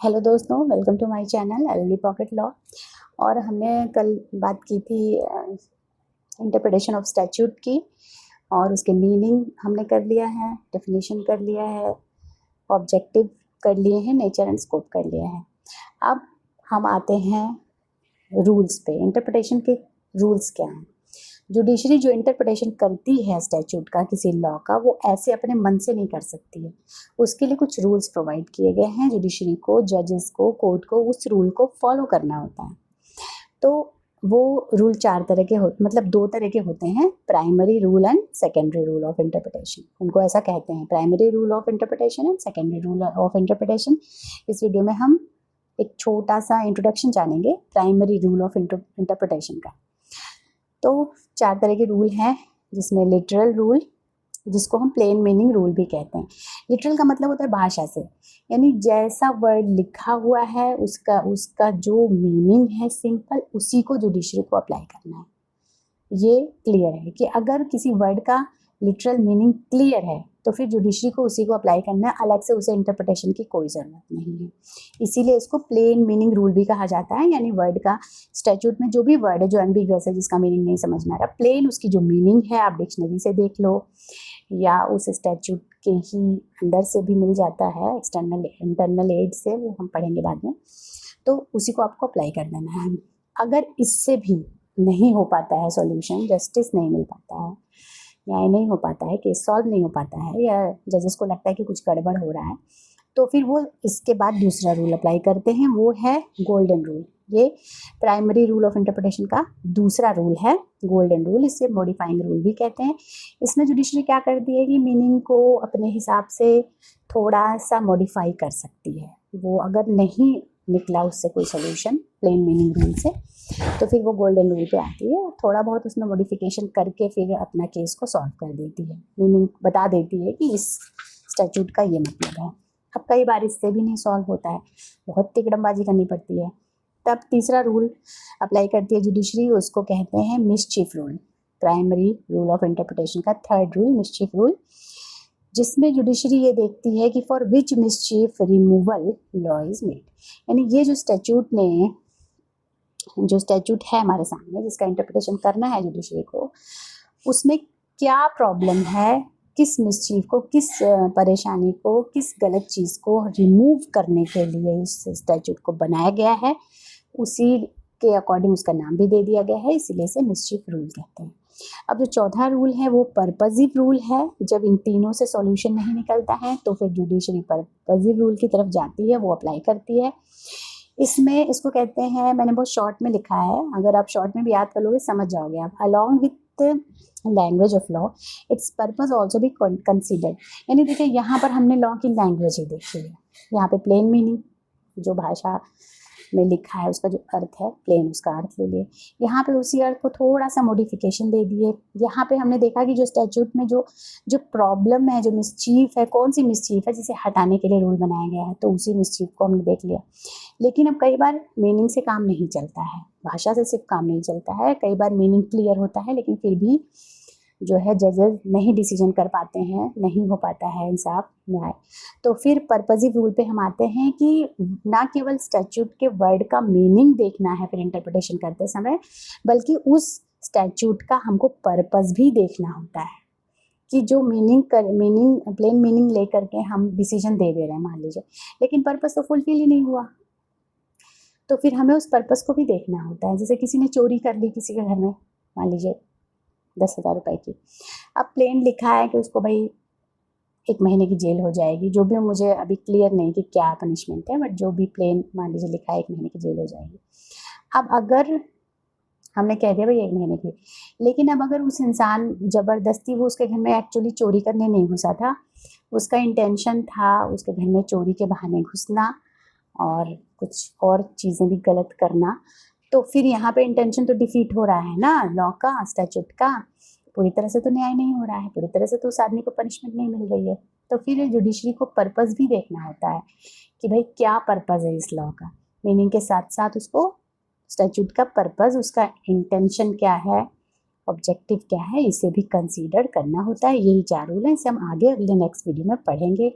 Hello दोस्तों, welcome to my channel LLB pocket law. और हमने कल बात की थी इंटरप्रिटेशन ऑफ स्टैट्यूट की, और उसके मीनिंग हमने कर लिया है, डेफिनेशन कर लिया है, ऑब्जेक्टिव कर लिए हैं, नेचर एंड स्कोप कर लिया है। अब हम आते हैं रूल्स पे। इंटरप्रिटेशन के रूल्स क्या हैं? जुडिशरी जो इंटरप्रिटेशन करती है स्टैट्यूट का, किसी लॉ का, वो ऐसे अपने मन से नहीं कर सकती है। उसके लिए कुछ रूल्स प्रोवाइड किए गए हैं। जुडिशरी को, जजेस को, कोर्ट को उस रूल को फॉलो करना होता है। तो वो रूल दो तरह के होते हैं, primary rule and secondary rule of interpretation. उनको ऐसा कहते हैं, primary rule of interpretation and secondary rule of interpretation. इस वीडियो में हम एक छोटा सा इंट्रोडक्शन जानेंगे प्राइमरी रूल ऑफ इंटरप्रिटेशन का। तो 4 तरह के रूल हैं, जिसमें लिटरल रूल, जिसको हम प्लेन मीनिंग रूल भी कहते हैं। लिटरल का मतलब होता है भाषा से, यानी जैसा वर्ड लिखा हुआ है उसका जो मीनिंग है सिंपल, उसी को जुडिशरी को अप्लाई करना है। ये क्लियर है कि अगर किसी वर्ड का लिटरल मीनिंग क्लियर है तो फिर जुडिशरी को उसी को अप्लाई करना है, अलग से उसे इंटरप्रिटेशन की कोई ज़रूरत नहीं है। इसीलिए इसको प्लेन मीनिंग रूल भी कहा जाता है। यानी वर्ड का, स्टैट्यूट में जो भी वर्ड है जो एम्बिगुअस है, जिसका मीनिंग नहीं समझ में आ रहा, प्लेन उसकी जो मीनिंग है आप डिक्शनरी से देख लो या उस स्टैट्यूट के ही अंदर से भी मिल जाता है, एक्सटर्नल इंटरनल एड से, वो हम पढ़ेंगे बाद में। तो उसी को आपको अप्लाई कर देना है। अगर इससे भी नहीं हो पाता है सॉल्यूशन, जस्टिस नहीं मिल पाता है, न्याय नहीं हो पाता है, केस सॉल्व नहीं हो पाता है, या जजेस को लगता है कि कुछ गड़बड़ हो रहा है, तो फिर वो इसके बाद दूसरा रूल अप्लाई करते हैं, वो है गोल्डन रूल। ये प्राइमरी रूल ऑफ इंटरप्रिटेशन का दूसरा रूल है, गोल्डन रूल। इसे मॉडिफाइंग रूल भी कहते हैं। इसमें जुडिशरी क्या करती है कि मीनिंग को अपने हिसाब से थोड़ा सा मॉडिफाई कर सकती है। वो अगर नहीं निकला उससे कोई सोल्यूशन प्लेन मीनिंग रूल से, तो फिर वो गोल्डन रूल पे आती है, थोड़ा बहुत उसमें मॉडिफिकेशन करके फिर अपना केस को सॉल्व कर देती है, मीनिंग बता देती है कि इस स्टैट्यूट का ये मतलब है। अब कई बार इससे भी नहीं सॉल्व होता है, बहुत तिकड़मबाजी करनी पड़ती है, तब तीसरा रूल अप्लाई करती है जुडिशरी, उसको कहते हैं mischief rule. Primary rule of interpretation का थर्ड रूल, मिसचीफ रूल, जिसमें जुडिशरी ये देखती है कि for which mischief removal law is made. यानी ये जो स्टैट्यूट है हमारे सामने, जिसका इंटरप्रिटेशन करना है जुडिशरी को, उसमें क्या प्रॉब्लम है, किस मिसचीफ को, किस परेशानी को, किस गलत चीज़ को रिमूव करने के लिए इस स्टैट्यूट को बनाया गया है, उसी के अकॉर्डिंग उसका नाम भी दे दिया गया है, इसीलिए इसे मिसचीफ रूल कहते हैं। अब जो चौथा रूल है वो पर्पजिव रूल है। जब इन तीनों से सॉल्यूशन नहीं निकलता है तो फिर जुडिशरी पर्पजिव रूल की तरफ जाती है, वो अप्लाई करती है। इसमें इसको कहते हैं, मैंने बहुत शॉर्ट में लिखा है, अगर आप शॉर्ट में भी याद कर लोगे समझ जाओगे आप। Along with language of law it's purpose also भी कंसिडर्ड। यानी देखिए, यहाँ पर हमने लॉ की लैंग्वेज ही देखी है। यहाँ पे प्लेन मीनिंग, जो भाषा में लिखा है उसका जो अर्थ है, प्लेन उसका अर्थ ले लिए, यहाँ पे उसी अर्थ को थोड़ा सा मॉडिफिकेशन दे दिए। यहाँ पे हमने देखा कि जो स्टैट्यूट में जो प्रॉब्लम है, जो मिसचीफ है, कौन सी मिसचीफ है जिसे हटाने के लिए रूल बनाया गया है, तो उसी मिसचीफ को हमने देख लिया। लेकिन अब कई बार मीनिंग से काम नहीं चलता है, भाषा से सिर्फ काम नहीं चलता है, कई बार मीनिंग क्लियर होता है लेकिन फिर भी जो है जजेस नहीं डिसीजन कर पाते हैं, नहीं हो पाता है इंसाफ, न्याय। तो फिर पर्पजिव रूल पे हम आते हैं कि ना केवल स्टैट्यूट के वर्ड का मीनिंग देखना है फिर इंटरप्रिटेशन करते समय, बल्कि उस स्टैट्यूट का हमको पर्पस भी देखना होता है कि जो प्लेन मीनिंग लेकर के हम डिसीजन दे रहे हैं, मान लीजिए, लेकिन पर्पस तो फुलफिल ही नहीं हुआ, तो फिर हमें उस पर्पस को भी देखना होता है। जैसे किसी ने चोरी कर ली किसी के घर में, मान लीजिए 10,000 रुपए की, अब प्लेन लिखा है कि उसको भाई 1 महीने की जेल हो जाएगी, जो भी, मुझे अभी क्लियर नहीं कि क्या पनिशमेंट है, बट जो भी प्लेन मान लीजिए लिखा है 1 महीने की जेल हो जाएगी। अब अगर हमने कह दिया भाई 1 महीने की, लेकिन अब अगर उस इंसान ज़बरदस्ती, वो उसके घर में एक्चुअली चोरी करने नहीं घुसा था, उसका इंटेंशन था उसके घर में चोरी के बहाने घुसना और कुछ और चीज़ें भी गलत करना, तो फिर यहाँ पे इंटेंशन तो डिफीट हो रहा है ना लॉ का, स्टैट्यूट का, पूरी तरह से तो न्याय नहीं हो रहा है, पूरी तरह से तो उस आदमी को पनिशमेंट नहीं मिल रही है। तो फिर जुडिशरी को पर्पस भी देखना होता है कि भाई क्या पर्पस है इस लॉ का, मीनिंग के साथ साथ उसको स्टैट्यूट का पर्पस, उसका इंटेंशन क्या है, ऑब्जेक्टिव क्या है, इसे भी कंसीडर करना होता है। यही 4 रूल हैं, इसे हम आगे अगले नेक्स्ट वीडियो में पढ़ेंगे।